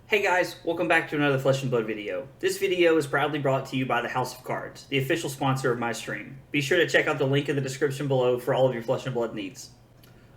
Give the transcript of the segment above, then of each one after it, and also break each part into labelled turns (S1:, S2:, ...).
S1: Hey guys, welcome back to another Flesh and Blood video. This video is proudly brought to you by the House of Cards, the official sponsor of my stream. Be sure to check out the link in the description below for all of your Flesh and Blood needs.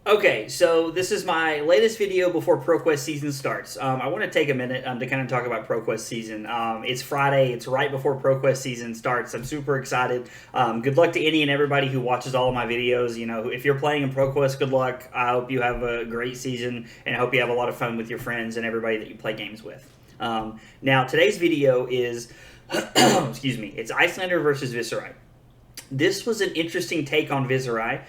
S1: Okay, so this is my latest video before ProQuest season starts. I want to take a minute to kind of talk about ProQuest season. It's Friday, it's right before ProQuest season starts. I'm super excited. Good luck to any and everybody who watches all of my videos. You know, if you're playing in ProQuest, good luck. I hope you have a great season, and I hope you have a lot of fun with your friends and everybody that you play games with. Now, today's video is, excuse me, it's Iyslander versus Viserai. This was an interesting take on Viserai.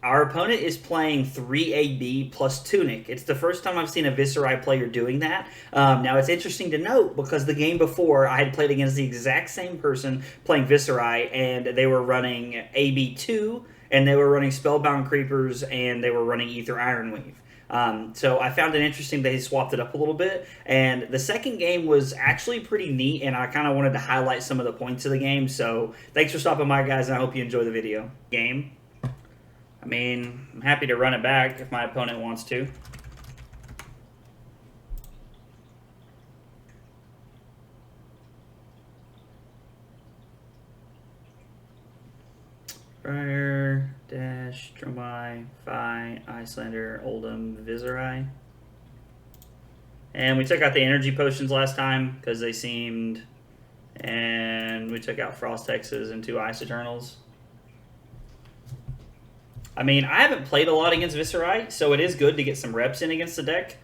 S1: Our opponent is playing 3 AB plus Tunic. It's the first time I've seen a Viserai player doing that. Now, it's interesting to note because the game before, I had played against the exact same person playing Viserai, and they were running AB2, and they were running Spellbound Creepers, and they were running Aether Ironweave. So I found it interesting they swapped it up a little bit, and the second game was actually pretty neat, and I kind of wanted to highlight some of the points of the game. So thanks for stopping by, guys, and I hope you enjoy the video. I mean, I'm happy to run it back if my opponent wants to. Fryer, Dash, Stormbind, Iyslander, Oldhim, Viserai. And we took out the energy potions last time because they seemed... And we took out Frost Hexes and 2 Ice Eternals. I mean, I haven't played a lot against Viserai, so it is good to get some reps in against the deck.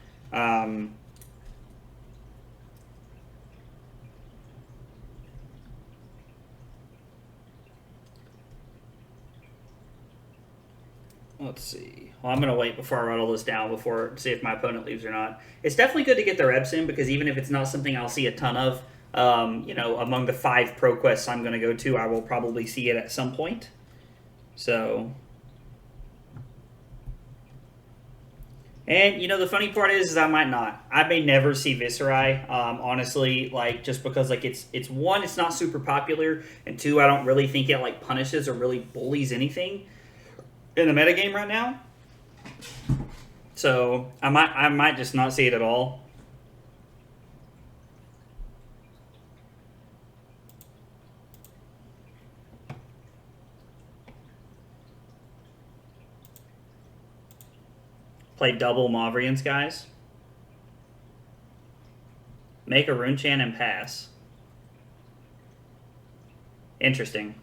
S1: Let's see. Well, I'm going to wait before I write all this down before see if my opponent leaves or not. It's definitely good to get the reps in because even if it's not something I'll see a ton of, you know, among the 5 pro quests I'm going to go to, I will probably see it at some point. So... And, you know, the funny part is I might not. I may never see Viserai, honestly, like, just because, like, it's one, it's not super popular, and 2, I don't really think it, like, punishes or really bullies anything in the metagame right now. So, I might just not see it at all. Play double Mauvrian guys. Make a Runechan and pass. Interesting.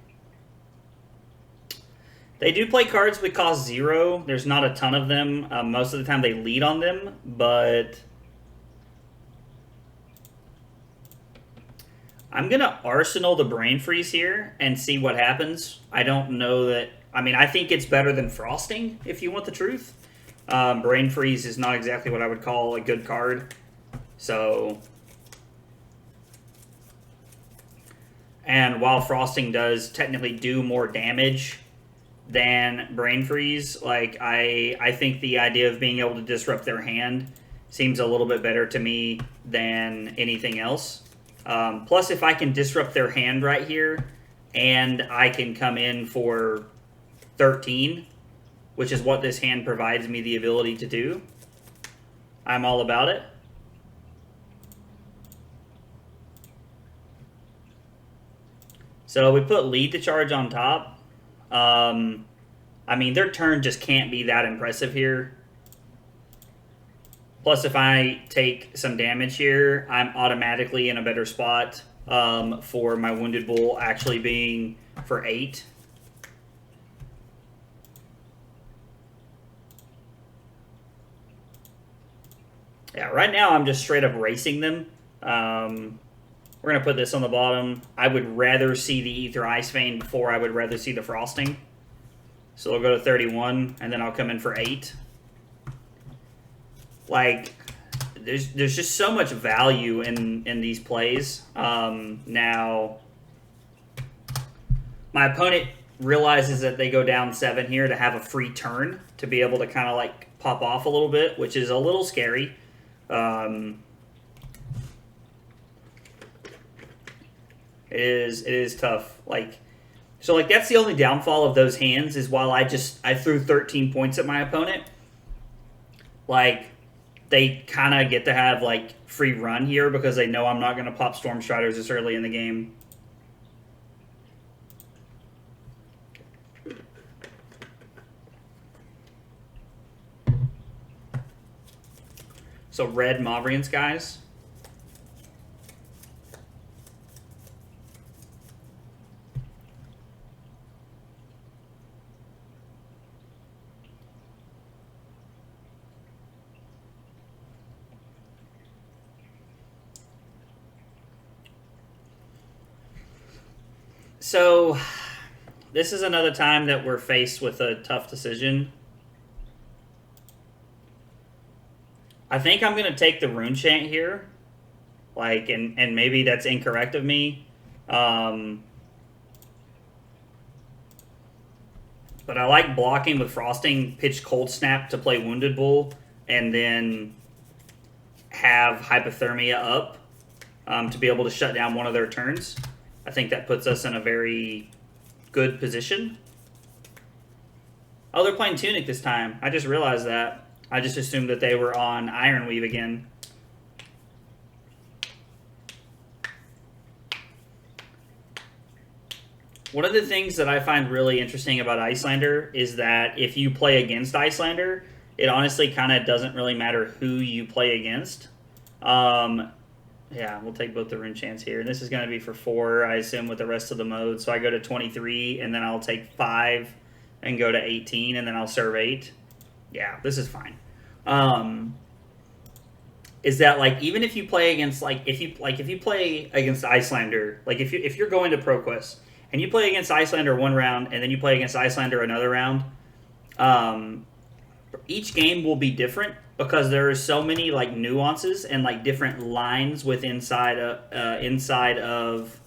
S1: They do play cards that cost 0. There's not a ton of them. Most of the time they lead on them, but... I'm going to Arsenal the Brain Freeze here and see what happens. I don't know that... I mean, I think it's better than Frosting, if you want the truth. Brain Freeze is not exactly what I would call a good card. So, and while Frosting does technically do more damage than Brain Freeze, like I think the idea of being able to disrupt their hand seems a little bit better to me than anything else. Plus, if I can disrupt their hand right here, and I can come in for 13, which is what this hand provides me the ability to do, I'm all about it. So we put Lead to Charge on top. I mean, their turn just can't be that impressive here. Plus, if I take some damage here, I'm automatically in a better spot for my Wounded Bull actually being for 8. Yeah, right now I'm just straight up racing them. We're going to put this on the bottom. I would rather see the Aether Icevein before I would rather see the Frosting. So they'll go to 31, and then I'll come in for 8. Like, there's just so much value in these plays. Now, my opponent realizes that they go down 7 here to have a free turn to be able to kind of like pop off a little bit, which is a little scary. It is tough. Like, so like that's the only downfall of those hands is while I threw 13 points at my opponent. Like, they kind of get to have like free run here because they know I'm not going to pop Storm Striders this early in the game. So red Mauvrion guys. So this is another time that we're faced with a tough decision. I think I'm going to take the Rune Chant here. Like, and maybe that's incorrect of me. But I like blocking with Frosting, pitch Cold Snap to play Wounded Bull, and then have Hypothermia up to be able to shut down one of their turns. I think that puts us in a very good position. Oh, they're playing Tunic this time. I just realized that. I just assumed that they were on Ironweave again. One of the things that I find really interesting about Iyslander is that if you play against Iyslander, it honestly kind of doesn't really matter who you play against. Yeah, we'll take both the Rune Chants here. And this is going to be for 4, I assume, with the rest of the modes. So I go to 23, and then I'll take 5 and go to 18, and then I'll serve 8. Yeah, this is fine. Is that, like, even if you play against, like, if you play against Iyslander, like, if you're going to ProQuest, and you play against Iyslander one round, and then you play against Iyslander another round, each game will be different, because there are so many like nuances and like different lines inside of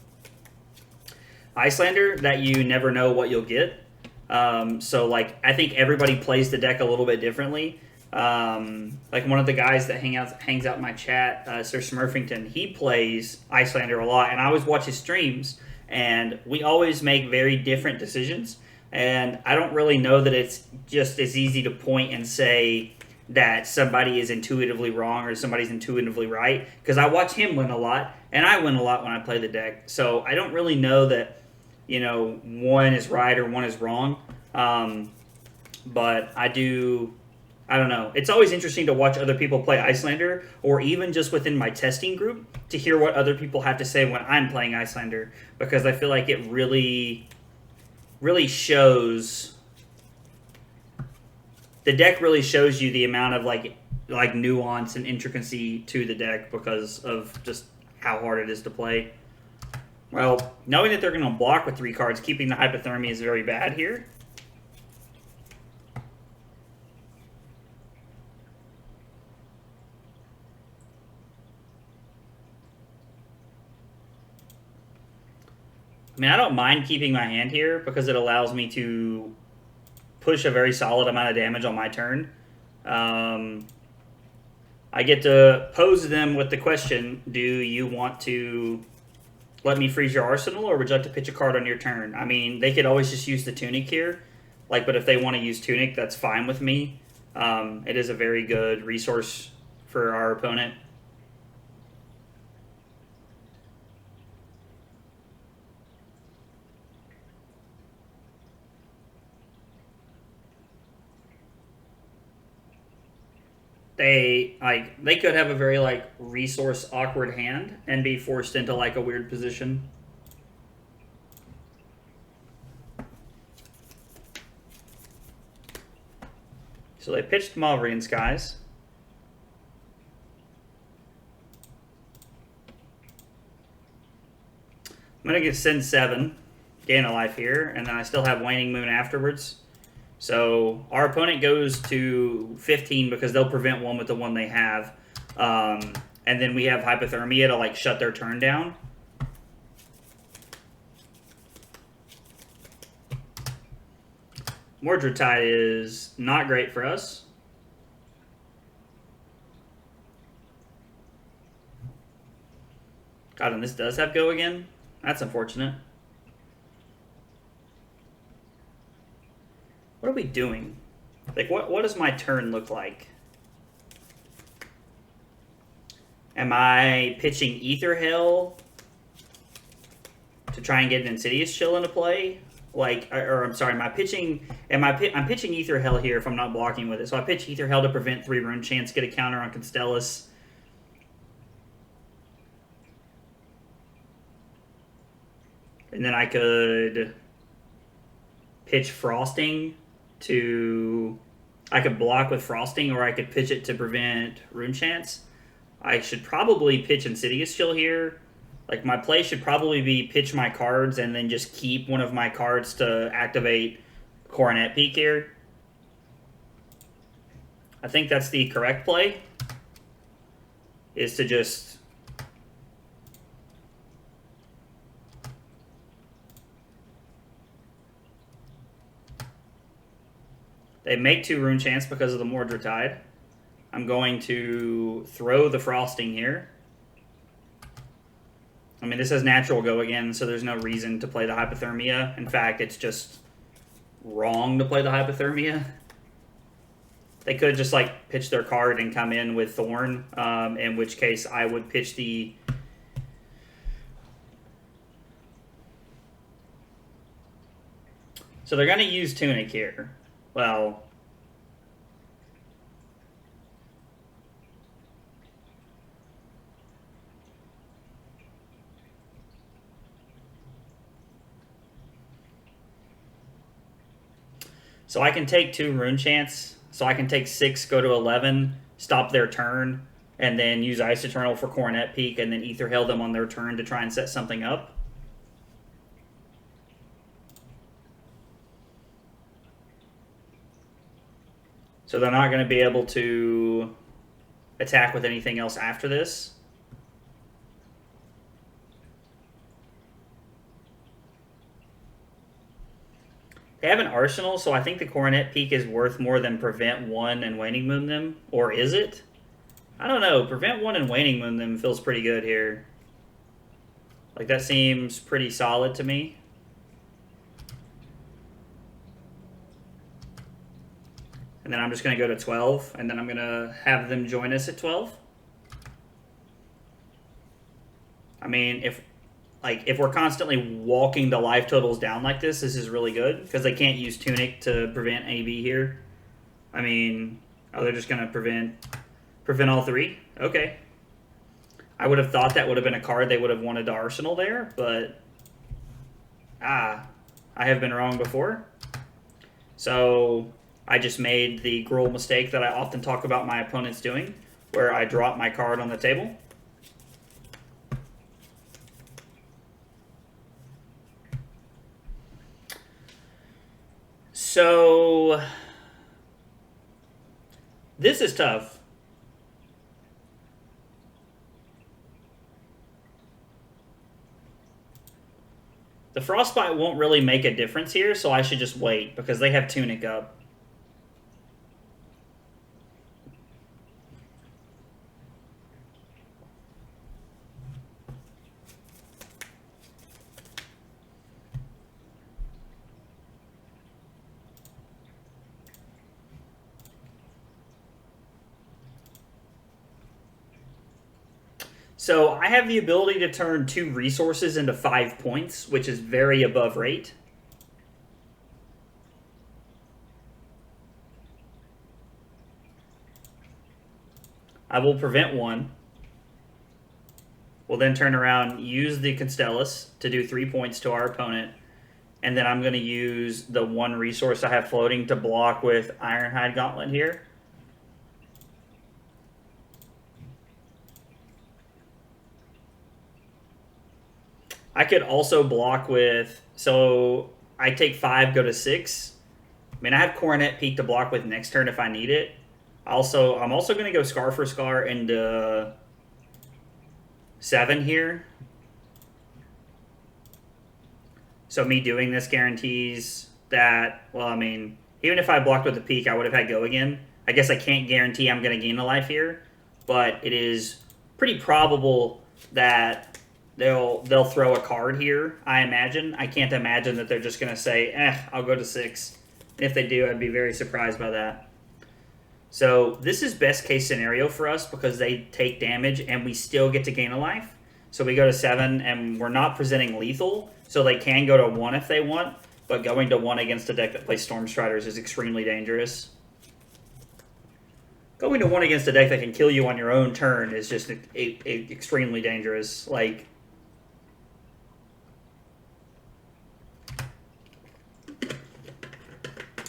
S1: Iyslander that you never know what you'll get. So like I think everybody plays the deck a little bit differently. Like one of the guys that hangs out in my chat, Sir Smurfington, he plays Iyslander a lot, and I always watch his streams, and we always make very different decisions. And I don't really know that it's just as easy to point and say that somebody is intuitively wrong or somebody's intuitively right, because I watch him win a lot, and I win a lot when I play the deck. So I don't really know that, you know, one is right or one is wrong. But I don't know. It's always interesting to watch other people play Iyslander, or even just within my testing group, to hear what other people have to say when I'm playing Iyslander, because I feel like it really shows... The deck really shows you the amount of like nuance and intricacy to the deck because of just how hard it is to play. Well, knowing that they're going to block with 3 cards, keeping the Hypothermia is very bad here. I mean, I don't mind keeping my hand here because it allows me to push a very solid amount of damage on my turn. I get to pose them with the question, do you want to let me freeze your arsenal, or would you like to pitch a card on your turn? I mean, they could always just use the Tunic here, but if they want to use Tunic, that's fine with me. It is a very good resource for our opponent. They could have a very resource awkward hand and be forced into a weird position. So they pitched Mauvrion Skies. I'm gonna send 7, gain a life here, and then I still have Waning Moon afterwards. So our opponent goes to 15 because they'll prevent one with the one they have. And then we have Hypothermia to shut their turn down. Mordred Tide is not great for us. God, and this does have go again? That's unfortunate. What are we doing? What does my turn look like? Am I pitching Aether Hail to try and get an Insidious Chill into play? Like, or I'm sorry, I'm pitching Aether Hail here if I'm not blocking with it. So I pitch Aether Hail to prevent 3 Rune Chance, get a counter on Constellus. And then I could pitch Frosting to... I could block with Frosting, or I could pitch it to prevent Rune Chance. I should probably pitch Insidious Chill here. Like, my play should probably be pitch my cards and then just keep one of my cards to activate Coronet Peak here. I think that's the correct play, is to just... They make 2 Rune Chance because of the Mordred Tide. I'm going to throw the Frosting here. I mean, this has natural go again, so there's no reason to play the Hypothermia. In fact, it's just wrong to play the Hypothermia. They could just, like, pitch their card and come in with Thorn, in which case I would pitch the... So they're going to use Tunic here. Well... So I can take 2 Rune Chance, so I can take 6, go to 11, stop their turn, and then use Ice Eternal for Coronet Peak, and then Aether Hail them on their turn to try and set something up. So they're not going to be able to attack with anything else after this. They have an Arsenal, so I think the Coronet Peak is worth more than Prevent 1 and Waning Moon them. Or is it? I don't know. Prevent 1 and Waning Moon them feels pretty good here. Like, that seems pretty solid to me. And then I'm just going to go to 12, and then I'm going to have them join us at 12. I mean, if we're constantly walking the life totals down like this is really good, because they can't use Tunic to prevent AB here. I mean, oh, they're just going to prevent all 3? Okay. I would have thought that would have been a card they would have wanted to Arsenal there, but... I have been wrong before. So, I just made the gruel mistake that I often talk about my opponents doing, where I drop my card on the table. So, this is tough. The Frostbite won't really make a difference here, so I should just wait, because they have Tunic up. So I have the ability to turn 2 resources into 5 points, which is very above rate. I will prevent 1. We'll then turn around, use the Constellus to do 3 points to our opponent. And then I'm going to use the 1 resource I have floating to block with Ironhide Gauntlet here. I could also block with, so I take 5, go to 6. I mean, I have Coronet Peak to block with next turn if I need it. I'm also going to go Scar for Scar into 7 here. So me doing this guarantees that, well, I mean, even if I blocked with the Peak, I would have had Go again. I guess I can't guarantee I'm going to gain a life here, but it is pretty probable that they'll throw a card here, I imagine. I can't imagine that they're just going to say, I'll go to 6. If they do, I'd be very surprised by that. So this is best case scenario for us because they take damage and we still get to gain a life. So we go to 7 and we're not presenting lethal, so they can go to 1 if they want, but going to 1 against a deck that plays Stormstriders is extremely dangerous. Going to 1 against a deck that can kill you on your own turn is just extremely dangerous. Like,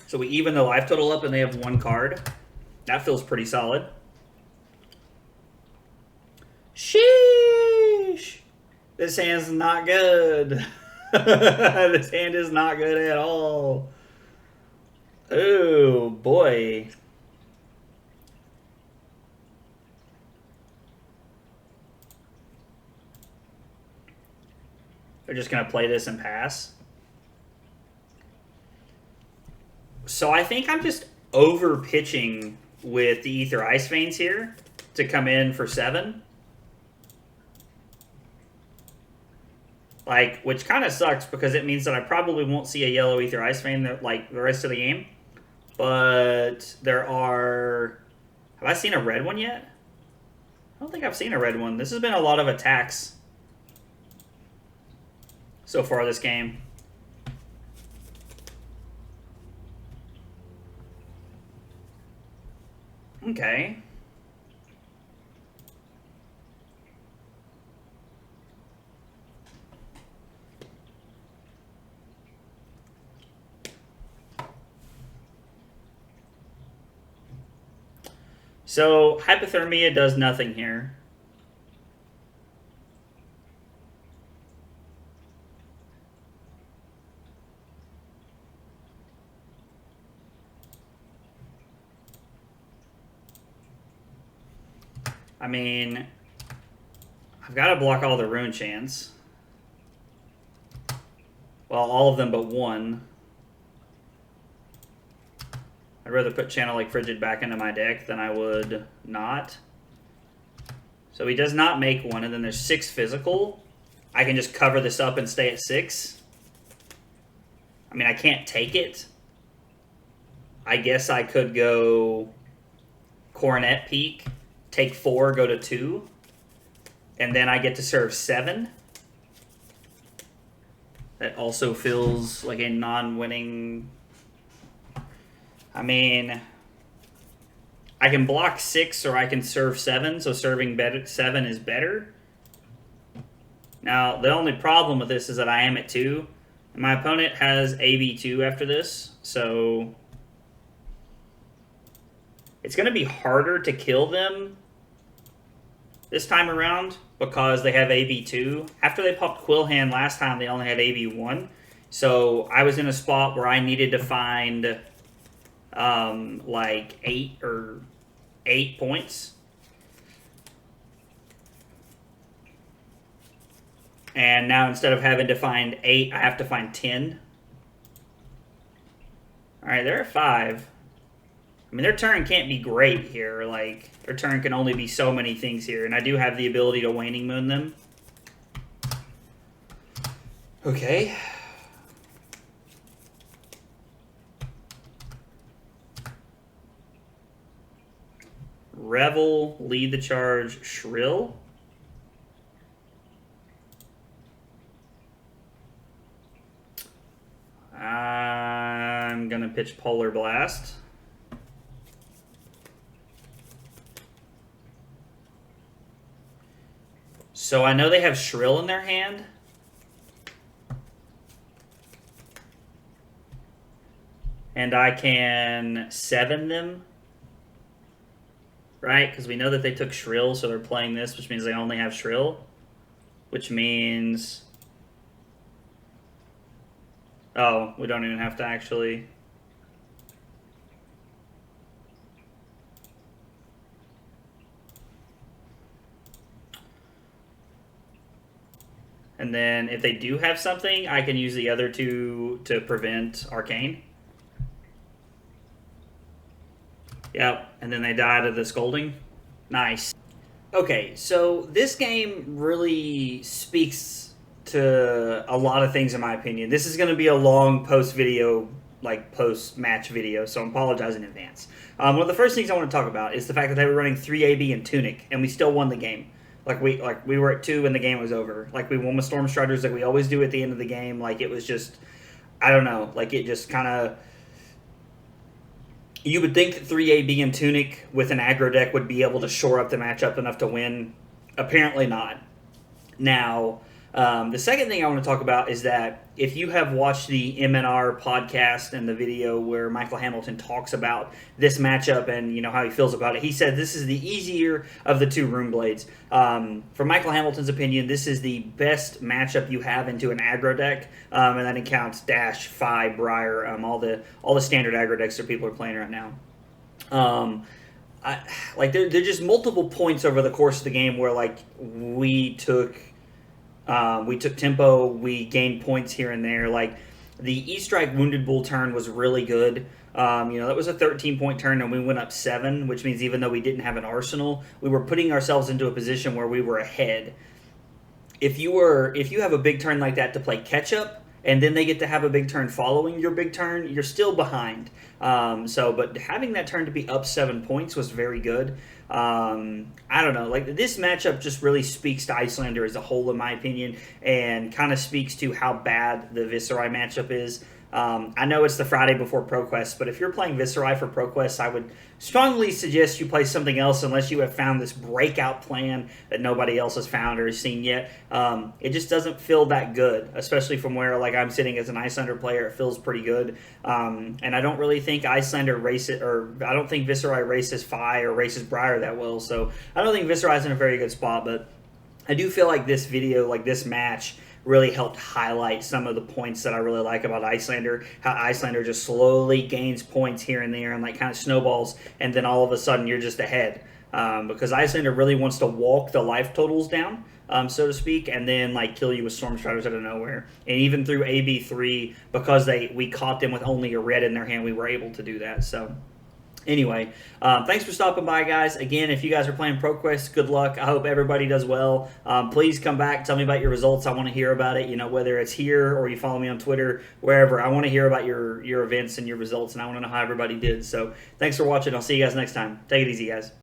S1: so we even the life total up and they have 1 card. That feels pretty solid. Sheesh! This hand's not good. This hand is not good at all. Oh, boy. They're just going to play this and pass. So I think I'm just over-pitching with the Aether Iceveins here to come in for 7. Like, which kind of sucks because it means that I probably won't see a yellow Aether Icevein like the rest of the game. But there are... Have I seen a red one yet? I don't think I've seen a red one. This has been a lot of attacks so far this game. Okay. So, Hypothermia does nothing here. I mean, I've got to block all the rune chants. Well, all of them but 1. I'd rather put Channel Lake Frigid back into my deck than I would not. So he does not make 1, and then there's 6 physical. I can just cover this up and stay at 6. I mean, I can't take it. I guess I could go Coronet Peak, take 4, go to 2, and then I get to serve 7. That also feels like a non-winning... I mean, I can block 6 or I can serve 7, so serving 7 is better. Now, the only problem with this is that I am at 2, and my opponent has AB2 after this, so it's going to be harder to kill them this time around because they have AB2. After they popped Quillhand last time, they only had AB1, so I was in a spot where I needed to find... like 8 points. And now instead of having to find 8, I have to find 10. Alright, they're at 5. I mean, their turn can't be great here. Like, their turn can only be so many things here. And I do have the ability to Waning Moon them. Okay. Revel, Lead the Charge, Shrill. I'm going to pitch Polar Blast. So I know they have Shrill in their hand. And I can 7 them. Right? Because we know that they took Shrill, so they're playing this, which means they only have Shrill. Which means... Oh, we don't even have to actually... And then if they do have something, I can use the other 2 to prevent Arcane. Yep, and then they die to the Scolding. Nice. Okay, so this game really speaks to a lot of things in my opinion. This is going to be a long post-video, like post-match video, so I apologize in advance. One of the first things I want to talk about is the fact that they were running 3 AB and Tunic, and we still won the game. We were at 2 when the game was over. Like, we won with Storm Striders like we always do at the end of the game. Like, it was just, I don't know. Like, it just kind of... You would think that 3 AB and Tunic with an aggro deck would be able to shore up the matchup enough to win. Apparently not. Now, the second thing I want to talk about is that if you have watched the MNR podcast and the video where Michael Hamilton talks about this matchup and you know how he feels about it, he said this is the easier of the 2 Rune Blades. From Michael Hamilton's opinion, this is the best matchup you have into an aggro deck, and that accounts Dash, FaBrary, all the standard aggro decks that people are playing right now. There are just multiple points over the course of the game where like we took tempo, we gained points here and there. Like, the E-Strike Wounded Bull turn was really good. That was a 13-point turn, and we went up 7, which means even though we didn't have an arsenal, we were putting ourselves into a position where we were ahead. If you have a big turn like that to play catch-up, and then they get to have a big turn following your big turn, you're still behind. But having that turn to be up 7 points was very good. I don't know, like this matchup just really speaks to Iyslander as a whole, in my opinion, and kind of speaks to how bad the Viserai matchup is. I know it's the Friday before ProQuest, but if you're playing Viserai for ProQuest, I would strongly suggest you play something else unless you have found this breakout plan that nobody else has found or has seen yet. It just doesn't feel that good, especially from where like I'm sitting as an Iyslander player. It feels pretty good, and I don't really think Iyslander I don't think Viserai races Fi or races Briar that well. So I don't think Viserai's in a very good spot, but I do feel like this video, like this match, really helped highlight some of the points that I really like about Iyslander. How Iyslander just slowly gains points here and there and like kind of snowballs, and then all of a sudden you're just ahead. Because Iyslander really wants to walk the life totals down, so to speak, and then like kill you with Storm Striders out of nowhere. And even through AB3, because we caught them with only a red in their hand, we were able to do that. So anyway, thanks for stopping by, guys. Again, if you guys are playing ProQuest, good luck. I hope everybody does well. Please come back. Tell me about your results. I want to hear about it, whether it's here or you follow me on Twitter, wherever. I want to hear about your events and your results, and I want to know how everybody did. So thanks for watching. I'll see you guys next time. Take it easy, guys.